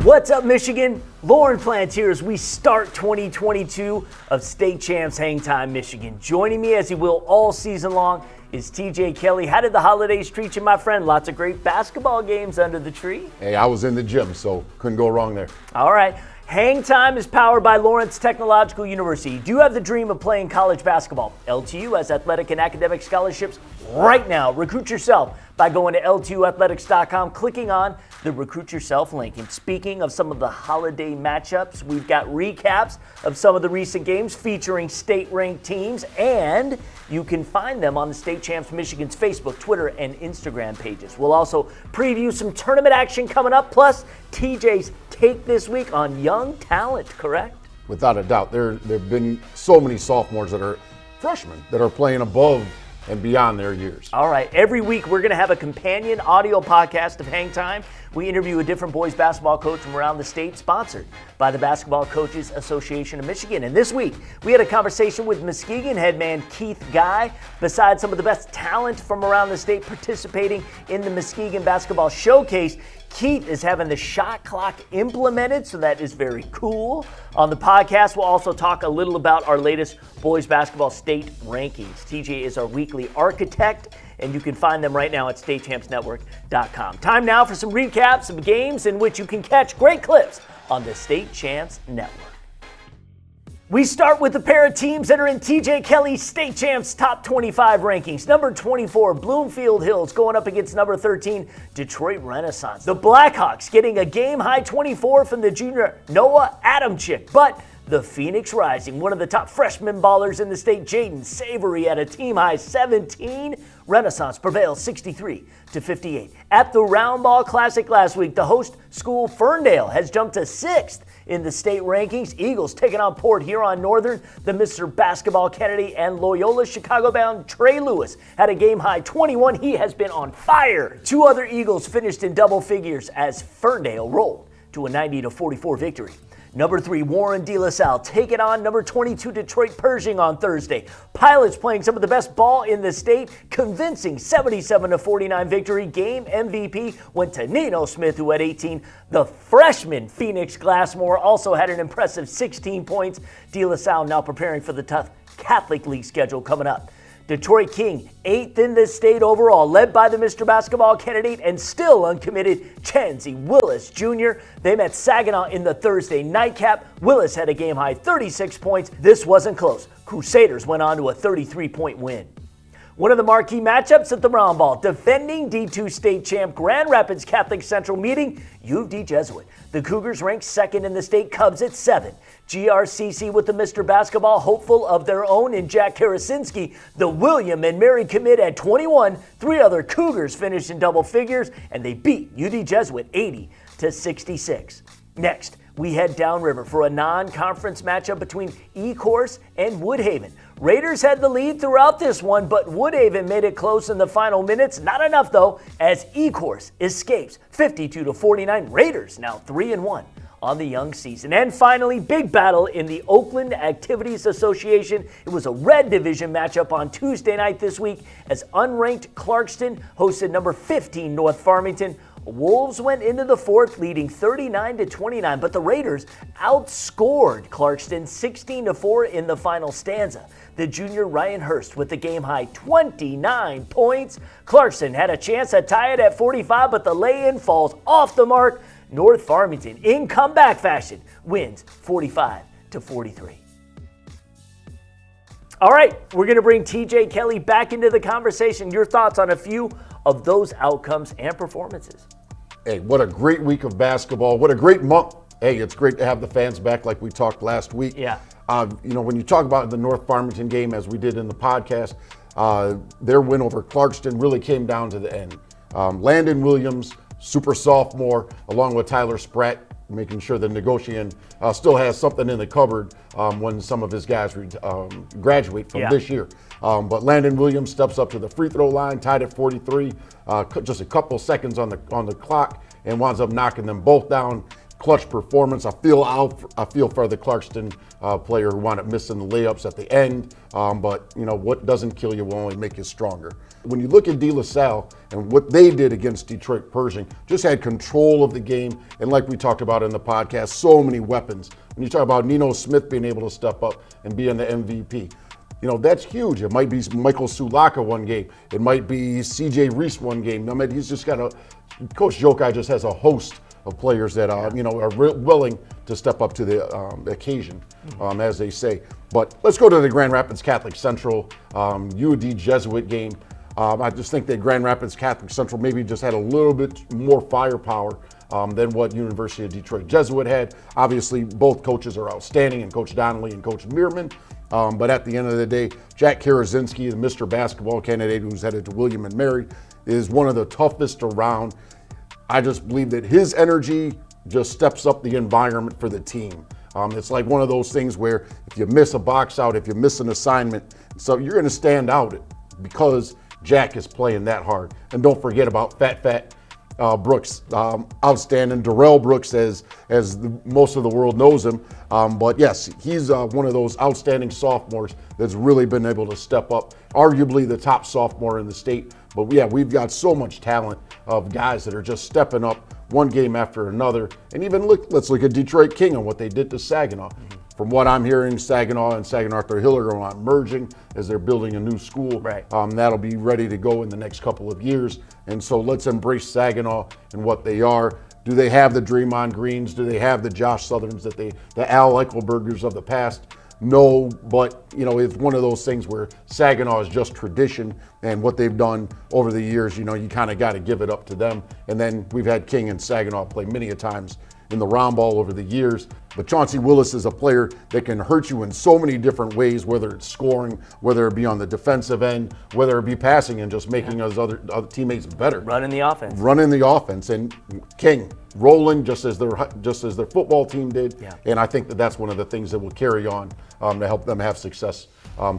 What's up, Michigan? Lorne Plant here as we start 2022 of State Champs Hangtime, Michigan. Joining me as he will all season long is TJ Kelley. How did the holidays treat you, my friend? Lots of great basketball games under the tree. Hey, I was in the gym, so couldn't go wrong there. All right. Hangtime is powered by Lawrence Technological University. Do you have the dream of playing college basketball? LTU has athletic and academic scholarships right now. Recruit yourself by going to LTUathletics.com, clicking on the Recruit Yourself link. And speaking of some of the holiday matchups, we've got recaps of some of the recent games featuring state-ranked teams, and you can find them on the State Champs Michigan's Facebook, Twitter, and Instagram pages. We'll also preview some tournament action coming up, plus TJs Take this week on young talent, correct? Without a doubt. There have been so many sophomores that are freshmen that are playing above and beyond their years. All right. Every week we're going to have a companion audio podcast of Hangtime. We interview a different boys basketball coach from around the state, sponsored by the Basketball Coaches Association of Michigan. And this week we had a conversation with Muskegon head man Keith Guy. Besides some of the best talent from around the state participating in the Muskegon Basketball Showcase, Keith is having the shot clock implemented, so that is very cool. On the podcast, we'll also talk a little about our latest boys basketball state rankings. TJ is our weekly architect, and you can find them right now at statechampsnetwork.com. Time now for some recaps of games in which you can catch great clips on the State Champs Network. We start with a pair of teams that are in TJ Kelley's State Champs Top 25 rankings. Number 24, Bloomfield Hills going up against number 13, Detroit Renaissance. The Blackhawks getting a game-high 24 from the junior Noah Adamczyk. But the Phoenix Rising, one of the top freshman ballers in the state, Jaden Savory at a team-high 17. Renaissance prevails 63-58. At the Round Ball Classic last week, the host school Ferndale has jumped to 6th in the state rankings. Eagles taking on Port Huron Northern. The Mr. Basketball Kennedy and Loyola Chicago-bound Trey Lewis had a game-high 21. He has been on fire. Two other Eagles finished in double figures as Ferndale rolled to a 90-44 victory. Number 3, Warren De La Salle taking on number 22, Detroit Pershing on Thursday. Pilots playing some of the best ball in the state, convincing 77-49 victory. Game MVP went to Nino Smith, who had 18. The freshman Phoenix Glassmore also had an impressive 16 points. De La Salle now preparing for the tough Catholic League schedule coming up. Detroit King, 8th in this state overall, led by the Mr. Basketball candidate and still uncommitted Chansey Willis Jr. They met Saginaw in the Thursday nightcap. Willis had a game-high 36 points. This wasn't close. Crusaders went on to a 33-point win. One of the marquee matchups at the Round Ball, defending D2 state champ Grand Rapids Catholic Central meeting U of D Jesuit. The Cougars ranked 2nd in the state, Cubs at 7. GRCC with the Mr. Basketball hopeful of their own in Jack Karasinski. The William and Mary commit at 21. 3 other Cougars finished in double figures, and they beat UD Jesuit 80-66. Next, we head downriver for a non-conference matchup between Ecorse and Woodhaven. Raiders had the lead throughout this one, but Woodhaven made it close in the final minutes. Not enough, though, as Ecorse escapes 52-49. Raiders now 3-1 on the young season. And finally, big battle in the Oakland Activities Association. It was a red division matchup on Tuesday night this week as unranked Clarkston hosted number 15 North Farmington. Wolves went into the fourth leading 39-29, but the Raiders outscored Clarkston 16-4 in the final stanza. The junior Ryan Hurst with the game-high 29 points. Clarkston had a chance to tie it at 45, but the lay-in falls off the mark. North Farmington, in comeback fashion, wins 45-43. All right, we're going to bring TJ Kelley back into the conversation. Your thoughts on a few of those outcomes and performances. Hey, what a great week of basketball. What a great month. Hey, it's great to have the fans back like we talked last week. Yeah. When you talk about the North Farmington game, as we did in the podcast, their win over Clarkston really came down to the end. Landon Williams, super sophomore, along with Tyler Spratt, making sure the negotiating still has something in the cupboard when some of his guys graduate from this year. But Landon Williams steps up to the free throw line, tied at 43, just a couple seconds on the clock, and winds up knocking them both down. clutch performance. I feel for the Clarkston player who wound up missing the layups at the end, but what doesn't kill you will only make you stronger. When you look at De La Salle and what they did against Detroit Pershing, just had control of the game, and like we talked about in the podcast, so many weapons. When you talk about Nino Smith being able to step up and being the MVP, that's huge. It might be Michael Sulaka one game. It might be CJ Reese one game. I mean, he's just got Coach Jokai just has a host of players that are willing to step up to the occasion, as they say. But let's go to the Grand Rapids Catholic Central UD Jesuit game. I just think that Grand Rapids Catholic Central maybe just had a little bit more firepower than what University of Detroit Jesuit had. Obviously, both coaches are outstanding, and Coach Donnelly and Coach Meerman. But at the end of the day, Jack Karazinski, the Mr. Basketball candidate who's headed to William & Mary, is one of the toughest around. I just believe that his energy just steps up the environment for the team. It's like one of those things where if you miss a box out, if you miss an assignment, so you're going to stand out because Jack is playing that hard. And don't forget about Fat Brooks, outstanding. Darrell Brooks, as most of the world knows him. But yes, he's one of those outstanding sophomores that's really been able to step up. Arguably the top sophomore in the state. But yeah, we've got so much talent of guys that are just stepping up one game after another. And even let's look at Detroit King and what they did to Saginaw. From what I'm hearing, Saginaw and Saginaw Arthur Hill are not merging as they're building a new school. Right. That'll be ready to go in the next couple of years. And so let's embrace Saginaw and what they are. Do they have the Draymond Greens? Do they have the Josh Southerns, the Al Eichelbergers of the past? No, but it's one of those things where Saginaw is just tradition, and what they've done over the years, you kind of got to give it up to them. And then we've had King and Saginaw play many a times in the round ball over the years. But Chauncey Willis is a player that can hurt you in so many different ways, whether it's scoring, whether it be on the defensive end, whether it be passing and just making his other teammates better. Running the offense. And King rolling just as their football team did. Yeah. And I think that's one of the things that will carry on to help them have success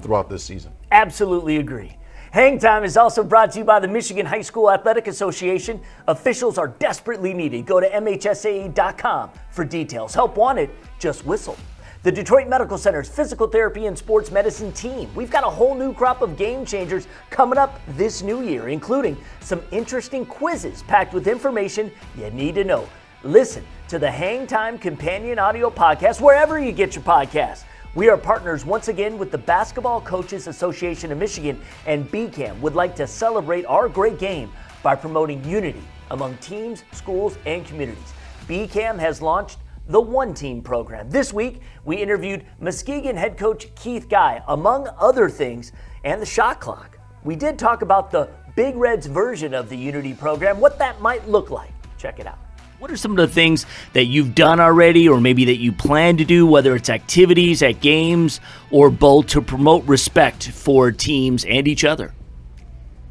throughout this season. Absolutely agree. Hangtime is also brought to you by the Michigan High School Athletic Association. Officials are desperately needed. Go to MHSAA.com for details. Help wanted, just whistle. The Detroit Medical Center's physical therapy and sports medicine team. We've got a whole new crop of game changers coming up this new year, including some interesting quizzes packed with information you need to know. Listen to the Hangtime Companion Audio Podcast wherever you get your podcasts. We are partners once again with the Basketball Coaches Association of Michigan, and BCAM would like to celebrate our great game by promoting unity among teams, schools, and communities. BCAM has launched the One Team program. This week, we interviewed Muskegon head coach Keith Guy, among other things, and the shot clock. We did talk about the Big Red's version of the Unity program, what that might look like. Check it out. What are some of the things that you've done already, or maybe that you plan to do, whether it's activities at games or both, to promote respect for teams and each other?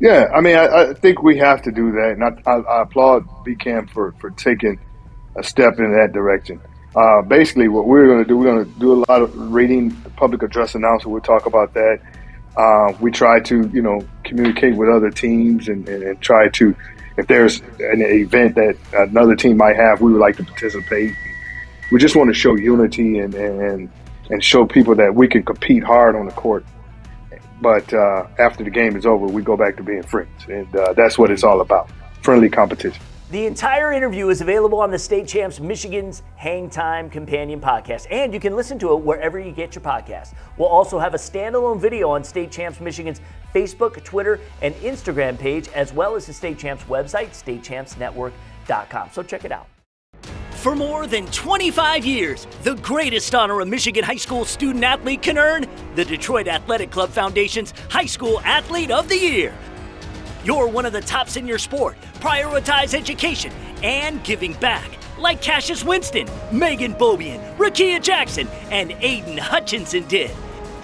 Yeah, I mean, I think we have to do that, and I applaud BCAM for taking a step in that direction. Basically, what we're going to do a lot of reading, public address announcement. We'll talk about that. We try to, communicate with other teams and try to, if there's an event that another team might have, we would like to participate. We just want to show unity and show people that we can compete hard on the court. But after the game is over, we go back to being friends. And that's what it's all about, friendly competition. The entire interview is available on the State Champs Michigan's Hangtime Companion Podcast, and you can listen to it wherever you get your podcasts. We'll also have a standalone video on State Champs Michigan's Facebook, Twitter, and Instagram page, as well as the State Champs website, statechampsnetwork.com. So check it out. For more than 25 years, the greatest honor a Michigan high school student athlete can earn, the Detroit Athletic Club Foundation's High School Athlete of the Year. You're one of the tops in your sport. Prioritize education and giving back, like Cassius Winston, Megan Bobian, Rakia Jackson, and Aiden Hutchinson did.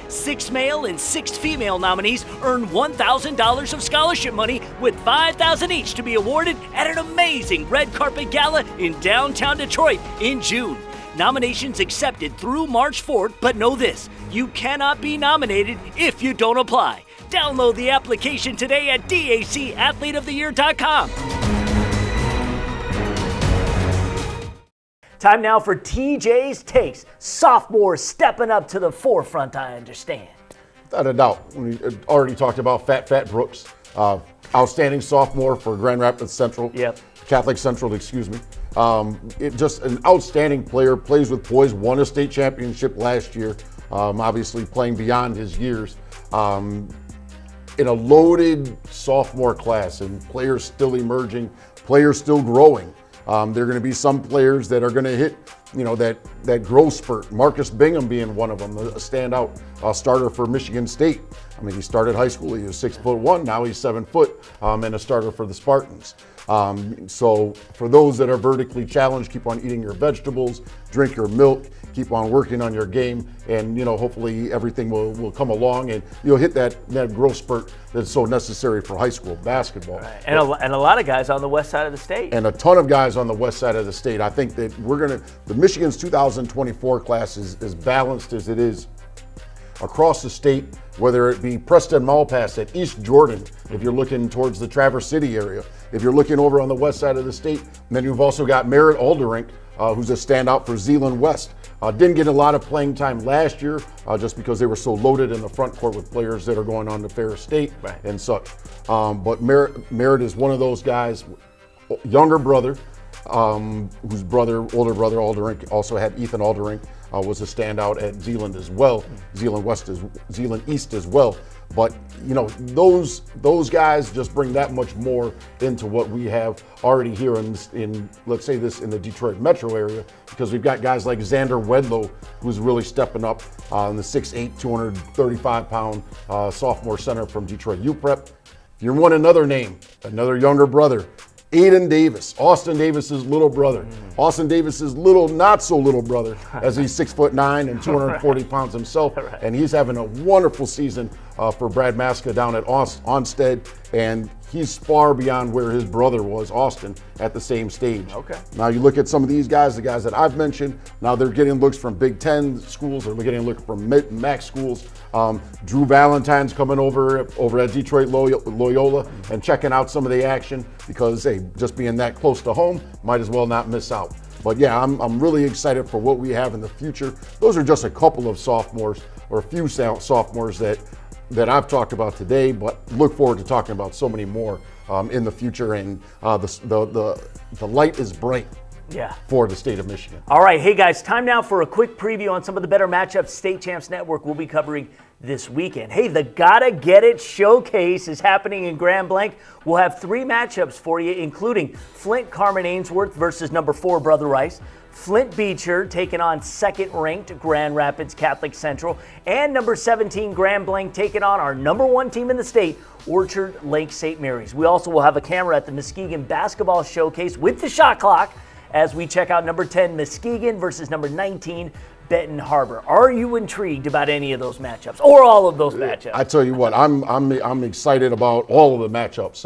6 male and 6 female nominees earn $1,000 of scholarship money, with $5,000 each to be awarded at an amazing red carpet gala in downtown Detroit in June. Nominations accepted through March 4th, but know this, you cannot be nominated if you don't apply. Download the application today at dacathleteoftheyear.com. Time now for TJs Takes. Sophomores stepping up to the forefront, I understand. Without a doubt. We already talked about Fat Brooks, outstanding sophomore for Grand Rapids Central. Yep. Catholic Central, excuse me. Just an outstanding player, plays with poise, won a state championship last year, obviously playing beyond his years. In a loaded sophomore class, and players still emerging, players still growing. There are going to be some players that are going to hit, that growth spurt. Marcus Bingham being one of them, a standout starter for Michigan State. I mean, he started high school, he was 6'1", now he's 7 foot, and a starter for the Spartans. So for those that are vertically challenged, keep on eating your vegetables, drink your milk, keep on working on your game, and hopefully everything will come along and you'll hit that growth spurt that's so necessary for high school basketball. Right. And a lot of guys on the west side of the state. And a ton of guys on the west side of the state. I think that the Michigan's 2024 class is as balanced as it is across the state, whether it be Preston Malpass at East Jordan, if you're looking towards the Traverse City area, if you're looking over on the west side of the state, and then you've also got Merritt Alderink, who's a standout for Zeeland West. Didn't get a lot of playing time last year just because they were so loaded in the front court with players that are going on to Ferris State and such. But Merritt is one of those guys, younger brother, whose older brother Alderink also had Ethan Alderink, was a standout at Zeeland as well, Zeeland East as well. But those guys just bring that much more into what we have already here in let's say this in the Detroit metro area, because we've got guys like Xander Wedlow, who's really stepping up in the 6'8", 235-pound sophomore center from Detroit UPrep. If you want another name, another younger brother, Aiden Davis, Austin Davis's little brother. Austin Davis's not so little brother, as he's 6'9" and 240 pounds himself. And he's having a wonderful season for Brad Maska down at Onstead. And he's far beyond where his brother was, Austin, at the same stage. Okay. Now you look at some of these guys, the guys that I've mentioned, now they're getting looks from Big Ten schools, they're getting looks from MAC schools. Drew Valentine's coming over at Detroit Loyola and checking out some of the action because, hey, just being that close to home, might as well not miss out. But yeah, I'm really excited for what we have in the future. Those are just a couple of sophomores, or a few sophomores that I've talked about today, but look forward to talking about so many more in the future. And the light is bright for the state of Michigan. All right, hey guys, time now for a quick preview on some of the better matchups State Champs Network will be covering this weekend. Hey, the Gotta Get It Showcase is happening in Grand Blanc. We'll have 3 matchups for you, including Flint Carmen Ainsworth versus number 4 Brother Rice, Flint Beecher taking on second-ranked Grand Rapids Catholic Central, and number 17 Grand Blanc taking on our number 1 team in the state, Orchard Lake St. Mary's. We also will have a camera at the Muskegon Basketball Showcase with the shot clock as we check out number 10 Muskegon versus number 19 Benton Harbor. Are you intrigued about any of those matchups or all of those matchups? I tell you what, I'm excited about all of the matchups.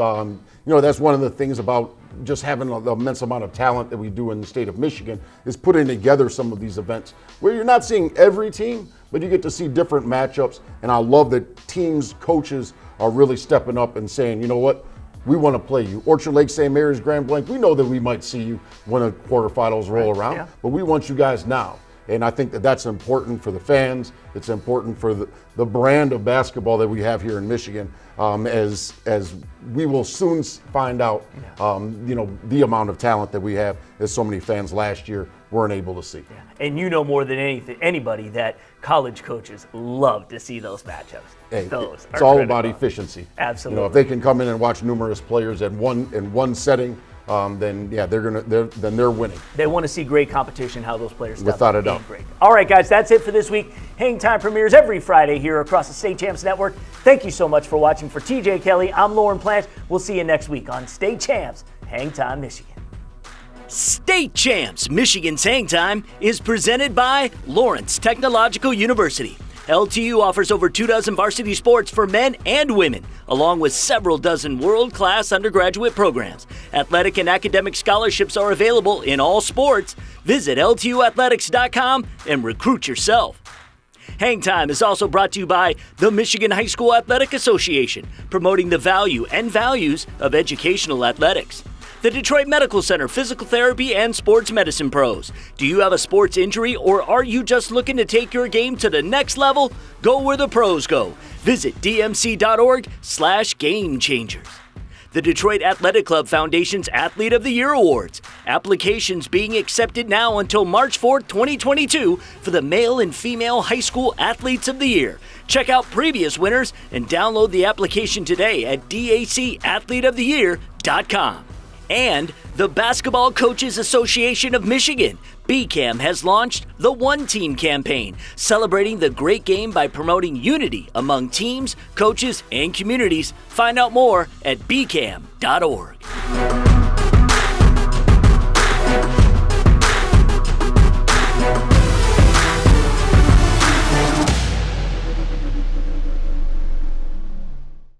That's one of the things about just having the immense amount of talent that we do in the state of Michigan is putting together some of these events where you're not seeing every team, but you get to see different matchups. And I love that teams, coaches are really stepping up and saying, you know what, we want to play you. Orchard Lake St. Mary's, Grand Blanc, we know that we might see you when the quarterfinals roll around, but we want you guys now. And I think that that's important for the fans. It's important for the brand of basketball that we have here in Michigan, as we will soon find out, the amount of talent that we have, as so many fans last year weren't able to see. Yeah. And you know more than anybody that college coaches love to see those matchups. Hey, it's all about efficiency. Absolutely. If they can come in and watch numerous players in one setting, then they're winning. They want to see great competition, how those players step without a doubt. Great. All right, guys, that's it for this week. Hangtime premieres every Friday here across the State Champs Network. Thank you so much for watching. For TJ Kelley, I'm Lorne Plant. We'll see you next week on State Champs Hangtime Michigan. State Champs Michigan's Hangtime is presented by Lawrence Technological University. LTU offers over 24 varsity sports for men and women, along with several dozen world-class undergraduate programs. Athletic and academic scholarships are available in all sports. Visit LTUathletics.com and recruit yourself. Hangtime is also brought to you by the Michigan High School Athletic Association, promoting the value and values of educational athletics. The Detroit Medical Center Physical Therapy and Sports Medicine Pros. Do you have a sports injury or are you just looking to take your game to the next level? Go where the pros go. Visit dmc.org/gamechangers. The Detroit Athletic Club Foundation's Athlete of the Year Awards. Applications being accepted now until March 4th, 2022 for the male and female high school athletes of the year. Check out previous winners and download the application today at dacathleteoftheyear.com. And the Basketball Coaches Association of Michigan, BCAM, has launched the One Team campaign, celebrating the great game by promoting unity among teams, coaches, and communities. Find out more at bcam.org.